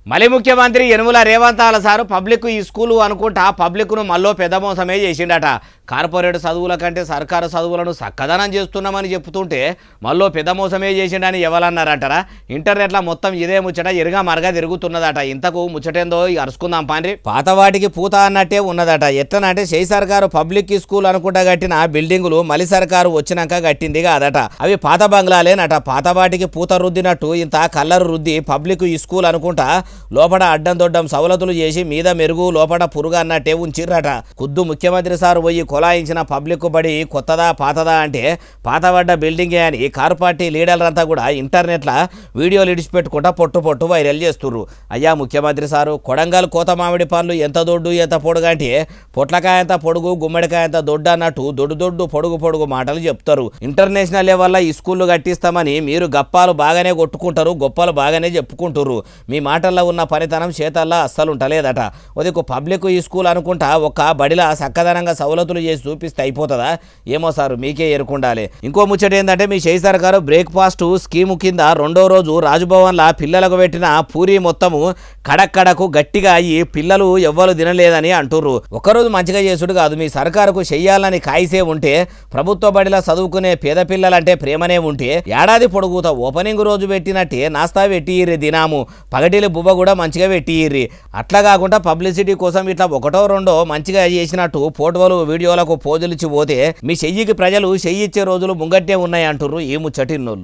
మళ్ళీ ముఖ్యమంత్రి Yanamala రేవంతాల sir public ఈ స్కూలు అనుకుంటా పబ్లిక్ను మళ్ళీ పెద్ద మోసమే చేసిండట. కార్పొరేట్ చదువుల కంటే సర్కారు చదువులను సక్కదనం చేస్తున్నామని చెప్తుంటే మళ్ళీ పెద్ద మోసమే చేసిండని ఎవరన్నారంటారా? ఇంటర్నెట్లో మొత్తం ఇదే ముచ్చట ఎరుగా మరగా తిరుగుతున్నదట. ఇంతకు ముచ్చటేందో అరుచుకుందాం పాండ్రి. పాత వాటికి పూత అన్నట్టే ఉన్నదట. ఎట్లనంటే చేయి సర్కారు పబ్లిక్ స్కూల్ అనుకుంటా కట్టిన బిల్డింగులు మళ్ళీ సర్కారు వచ్చినాక కట్టింది కాదట. అవి పాత బంగ్లాలేనట. పాత వాటికి పూత రుద్దినట్టు ఇంత కల్లరు రుద్ది పబ్లిక్ ఈ స్కూల్ అనుకుంటా లోపల అడ్డం దొడ్డం సవలతులు చేసి మీద మెరుగు లోపల పురుగు అన్నట్టే ఉంచిర్రట. ఖుద్దు ముఖ్యమంత్రి సారు పోయి కొలాయించిన పబ్లిక్ బడి కొత్తదా పాతదా అంటే పాతబడ్డ బిల్డింగే అని కారు పార్టీ లీడర్లంతా కూడా ఇంటర్నెట్లో వీడియోలు ఇడిచిపెట్టుకుంటా పొట్టు వైరల్ చేస్తుర్రు. అయ్యా ముఖ్యమంత్రి సారు, కొడంగల్ కోత మామిడి పండ్లు ఎంత దొడ్డు ఎంత పొడుగు అంటే పొట్లకాయ ఎంత పొడుగు గుమ్మడికాయ ఎంత దొడ్డు అన్నట్టు దొడ్డు పొడుగు మాటలు చెప్తారు. ఇంటర్నేషనల్ లెవెల్లో ఈ స్కూళ్ళు కట్టిస్తామని మీరు గప్పాలు బాగానే కొట్టుకుంటారు, గొప్పలు బాగానే చెప్పుకుంటారు. మీ మాటల్లో ఉన్న పనితనం చేతల్లో అస్సలు ఉంటలేదట. ఉదకు పబ్లిక్ ఈ స్కూల్ అనుకుంటా ఒక్క బడిలా చక్కదనంగా సవలతులు చేసి చూపిస్తే అయిపోతుందా? ఏమో సారు, మీకే ఎరుకుండాలి. ఇంకో ముచ్చట ఏంటంటే మీ చేయి సర్కారు బ్రేక్ఫాస్ట్ స్కీము కింద రెండో రోజు రాజ్భవన్లా పిల్లలకు పెట్టిన పూరి మొత్తము కడక్కడకు గట్టిగా అయ్యి పిల్లలు ఎవ్వరు తినలేదని అంటుర్రు. ఒకరోజు మంచిగా చేసుడు కాదు, మీ సర్కారుకు చెయ్యాలని కాయిసే ఉంటే ప్రభుత్వ బడిలా చదువుకునే పేద పిల్లలంటే ప్రేమనే ఉంటే ఏడాది పొడుగుతా ఓపెనింగ్ రోజు పెట్టినట్టే నాస్తా పెట్టిర్రి దినాము, పగటిలు బువ్వ కూడా మంచిగా పెట్టిర్రి. అట్లా కాకుండా పబ్లిసిటీ కోసం ఇట్లా ఒకటో రెండో మంచిగా చేసినట్టు ఫోటోలు వీడియోలకు పోజులిచ్చి పోతే మీ చెయ్యికి ప్రజలు చెయ్యిచ్చే రోజులు ముంగట్టే ఉన్నాయి అంటుర్రు ఈ ముచ్చటిన్నోళ్ళు.